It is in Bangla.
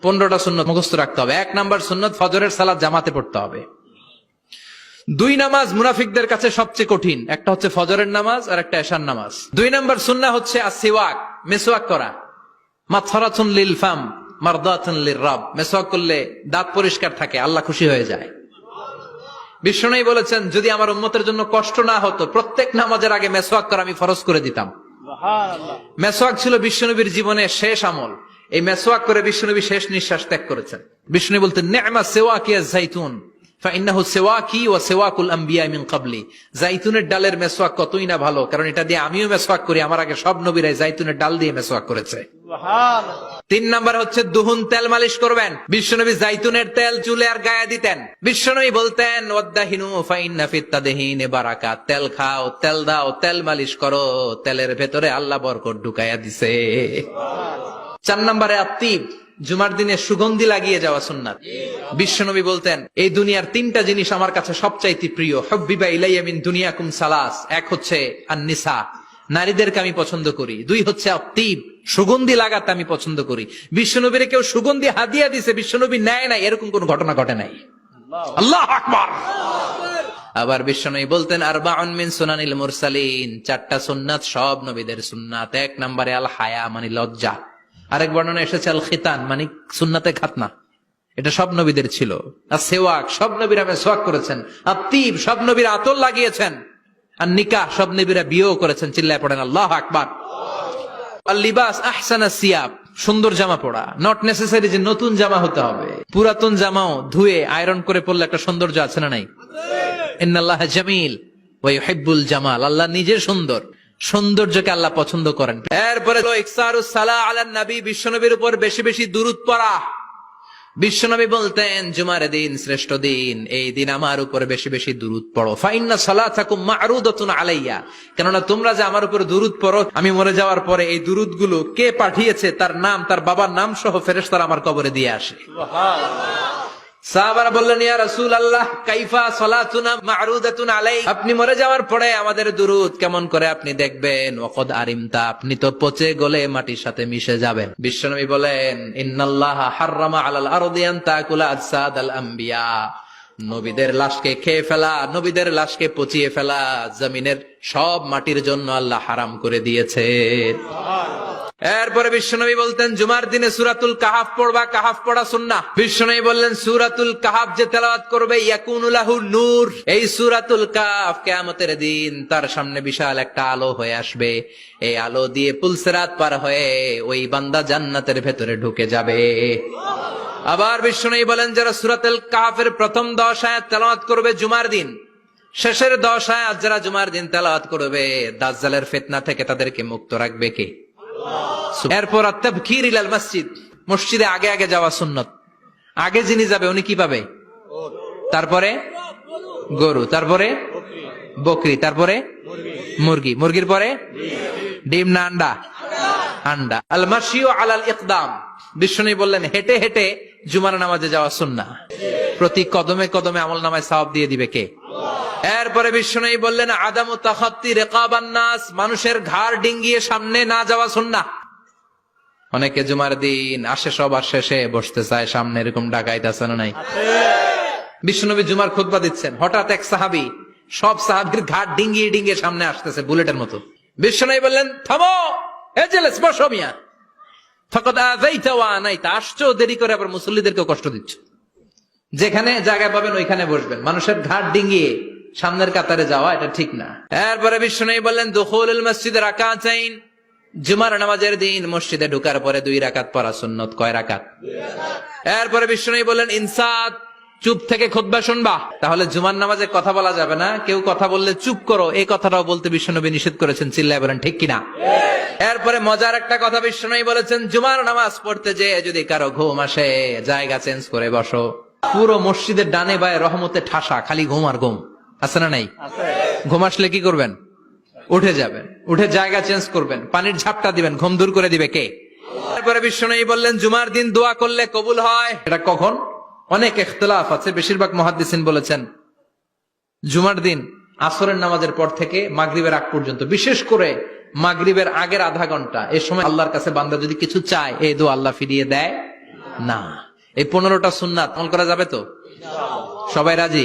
15টা সুন্নত মুখস্থ রাখতে হবে। 1 নাম্বার সুন্নত ফজরের সালাত জামাতে পড়তে হবে। 2 নামাজ মুনাফিকদের কাছে সবচেয়ে কঠিন, একটা হচ্ছে ফজরের নামাজ আর একটা এশার নামাজ। 2 নাম্বার সুন্নাহ হচ্ছে আসওয়াক, মেসওয়াক করা। মাতফারাতুন লিল ফাম মারদাতুন লিররাব, মেসওয়াক করলে দাঁত পরিষ্কার থাকে, আল্লাহ খুশি হয়ে যায়। বিশ্বনবী বলেছেন যদি আমার উম্মতের জন্য কষ্ট না হতো প্রত্যেক নামাজের আগে মেসওয়াক করা আমি ফরজ করে দিতাম। মেসওয়াক ছিল বিশ্বনবীর জীবনের শেষ আমল। এই মেসওয়াক করে বিশ্বনবী শেষ নিঃশ্বাস ত্যাগ করেছেন। বিশ্বনবী বলতেন নি'মা সিওয়াকিয়াজ যাইতুন ফাইন্নাহু সিওয়াকি ওয়া সিওয়াকুল আমবিয়া মিন ক্বাবলি। যাইতুনের ডালের মেসওয়াক কতই না ভালো, কারণ এটা দিয়ে আমিও মেসওয়াক করি, আমার আগে সব নবীরাই যাইতুনের ডাল দিয়ে মেসওয়াক করেছে। সুবহানাল্লাহ। 3 নাম্বার হচ্ছে দুহুন, তেল মালিশ করবেন। বিশ্বনবী যাইতুনের তেল চুলে আর গায়ে দিতেন। বিশ্বনবী বলতেন ওয়াদাহিনু ফাইন্না ফিত তাদহিনি বারাকাত, তেল খাও, তেল দাও, তেল মালিশ করো, তেলের ভেতরে আল্লাহ বরকত ঢুকাইয়া দিছে। সুবহানাল্লাহ। 4 নম্বরে আত্তিব, জুমার দিনে সুগন্ধি লাগিয়ে যাওয়া সুন্নাত। বিশ্বনবী বলতেন এই দুনিয়ার 3টা জিনিস আমার কাছে সবচাইতে প্রিয়। হুব্বিবা ইলাইয়া মিন দুনিয়াকুম সালাস, 1 হচ্ছে আন-নিসা, নারীদেরকে আমি পছন্দ করি। 2 হচ্ছে আত্তিব, সুগন্ধি লাগাতে আমি পছন্দ করি। বিশ্বনবীরে কেউ সুগন্ধি হাদিয়া দিছে, বিশ্বনবী নেয় না, এরকম কোন ঘটনা ঘটে নাই। আল্লাহু আকবার। আবার বিশ্বনবী বলতেন আরবাউন মিন সুনানিল মুরসালিন, 4টা সুন্নাত সব নবীদের সুন্নাত। 1 নম্বরে আল হায়া মানে লজ্জা। আরেক বর্ণনা এসেছে আল খিতান মানে সুন্নাতে খাতনা, এটা সব নবীদের ছিল। আর সেওয়াক, সব নবীরা মেসওয়াক করেছেন। আত্তিব, সব নবীরা আতর লাগিয়েছেন। আর নিকাহ, সব নবীরা বিয়েও করেছেন। চিল্লায় পড়েন আল্লাহু আকবার। আর লিবাস আহসানা সিয়াব, সুন্দর জামা পড়া। নট নেসেসারি যে নতুন জামা হতে হবে, পুরাতন জামাও ধুয়ে আয়রন করে পড়লে একটা সৌন্দর্য আছে না নাই? ইন্নাল্লাহা জামিল ওয়া ইউহিব্বুল জামাল, আল্লাহ নিজে সুন্দর, সৌন্দর্যকে আল্লাহ পছন্দ করেন। এরপরে ইকসারুস সালাহ আলান নবী, বিশ্বনবীর উপর বেশি বেশি দুরূদ পড়া। বিশ্বনবী বলতেন জুমার দিন শ্রেষ্ঠ দিন, এই দিন আমার উপর বেশি বেশি দুরূদ পড়ো। ফাইন্না সালাতাকুম মা'রুদাতুন আলাইয়া, কেননা তোমরা যে আমার উপর দুরূদ পড়ো, আমি মরে যাওয়ার পরে এই দুরূদ গুলো কে পাঠিয়েছে তার নাম, তার বাবার নাম সহ ফেরেশতারা আমার কবরে দিয়ে আসে। সুবহানাল্লাহ। সাহাবারা বললেন ইয়া রাসূলুল্লাহ কাইফা সালাতুনা মা'রুদাতুন আলাইক, আপনি মরে যাওয়ার পরে আমাদের দুরূদ কেমন করে আপনি দেখবেন? ওয়াকাদ আরিমতা, আপনি তো পচে গলে মাটির সাথে মিশে যাবেন। বিশ্বনবী বলেন ইন্নাল্লাহা হাররামা আলাল আরদি আন তাকুলা আজসাদাল আম্বিয়া, নবীদের লাশকে খেয়ে ফেলা, নবীদের লাশকে পচিয়ে ফেলা জমিনের সব মাটির জন্য আল্লাহ হারাম করে দিয়েছেন। এরপরে বিশ্বনবী বলতেন জুমার দিনে সূরাতুল কাহাফ পড়বা, কাহাফ পড়া সুন্নাহ। বিশ্বনবী বললেন সূরাতুল কাহাফ যে তেলাওয়াত করবে ইয়াকুনু লাহু নূর, এই সূরাতুল কাহাফ কিয়ামতের দিন তার সামনে বিশাল একটা আলো হয়ে আসবে। এই আলো দিয়ে পুলসিরাত পার হয়ে ওই বান্দা জান্নাতের ভেতরে ঢুকে যাবে। আবার বিশ্বনবী বলেন যারা সূরাতুল কাহাফের প্রথম 10 আয়াত তেলাওয়াত করবে জুমার দিন, শেষের 10 আয়াত যারা জুমার দিন তেলাওয়াত করবে, দাজ্জালের ফিতনা থেকে তাদেরকে মুক্ত রাখবে কে? এরপর আত-তাবকির ইলাল মসজিদ, মসজিদে আগে আগে যাওয়া সুন্নত। আগে যিনি যাবে উনি কি পাবে? তারপরে গরু, তারপরে বকরি, তারপরে মুরগি, মুরগির পরে ডিম না আন্ডা? আন্ডা। আল মাশিউ আলাল ইকদাম, বিশ্বনবী বললেন হেঁটে হেঁটে জুমার নামাজে যাওয়া সুন্নাহ। প্রতি কদমে কদমে আমলনামায় সওয়াব দিয়ে দিবে কে? এরপরে বিশ্বনবী বললেন আদামু তাখাত্তি রিকাবান নাস, মানুষের ঘাড় ডিঙ্গিয়ে সামনে না যাওয়া সুন্নাহ। অনেকে জুমার দিন আসে সবার শেষে বসতে চায় সামনে, এরকম ডাকাইত আছে না নাই? বিশ্বনবী জুমার খুতবা দিচ্ছেন, হঠাৎ এক সাহাবী সব সাহাবীর ঘাড় ডিঙ্গিয়ে ডিঙ্গিয়ে সামনে আসতেছে বুলেটের মতো। বিশ্বনবী বললেন থামো, এজেলেস বসো মিয়া, ফাকাদ আযাইতা ওয়া আনাইতা, আসছো দেরি করে আবার মুসল্লিদেরকে কষ্ট দিচ্ছ। যেখানে জায়গা পাবেন ওইখানে বসবেন, মানুষের ঘাট ডিঙ্গিয়ে সামনের কাতারে যাওয়া এটা ঠিক না। এরপরে বিশ্বনবী বললেন দুখুলুল মসজিদে রাকাতাইন, জুমার নামাজের দিন মসজিদে ঢোকার পরে 2 রাকাত পড়া সুন্নত। কয় রাকাত? 2 রাকাত। এরপরে বিশ্বনবী বললেন ইনসাত, চুপ থেকে খুতবা শুনবা। তাহলে জুমার নামাজে কথা বলা যাবে না, কেউ কথা বললে চুপ করো, এই কথাটাও বলতে বিশ্বনবী নিষেধ করেছেন। চিল্লায় বলেন ঠিক কিনা? এরপরে মজার একটা কথা বিশ্বনবী বলেছেন জুমার নামাজ পড়তে যেয়ে যদি কারো ঘুম আসে জায়গা চেঞ্জ করে বসো। পুরো মসজিদের ডানে বায়ে রহমতে ঠাসা, খালি ঘুম আর ঘুম, আছে না নাই? ঘুম আসলে কি করবেন? উঠে যাবেন, উঠে জায়গা চেঞ্জ করবেন, পানির ঝাপটা দিবেন, ঘুম দূর করে দিবে কে? তারপরে বিশ্বনবী বললেন জুমার দিন দোয়া করলে কবুল হয়। এটা কখন? অনেক ইখতিলাফ আছে, বেশিরভাগ মুহাদ্দিসিন বলেছেন জুমার দিন আসরের নামাজের পর থেকে মাগরিবের আগ পর্যন্ত, বিশেষ করে মাগরিবের আগের আধা ঘন্টা, এই সময় আল্লাহর কাছে বান্দা যদি কিছু চায় এই দোয়া আল্লাহ ফিরিয়ে দেয় না। এই 15টা সুন্নাত আমল করা যাবে তো? সবাই রাজি?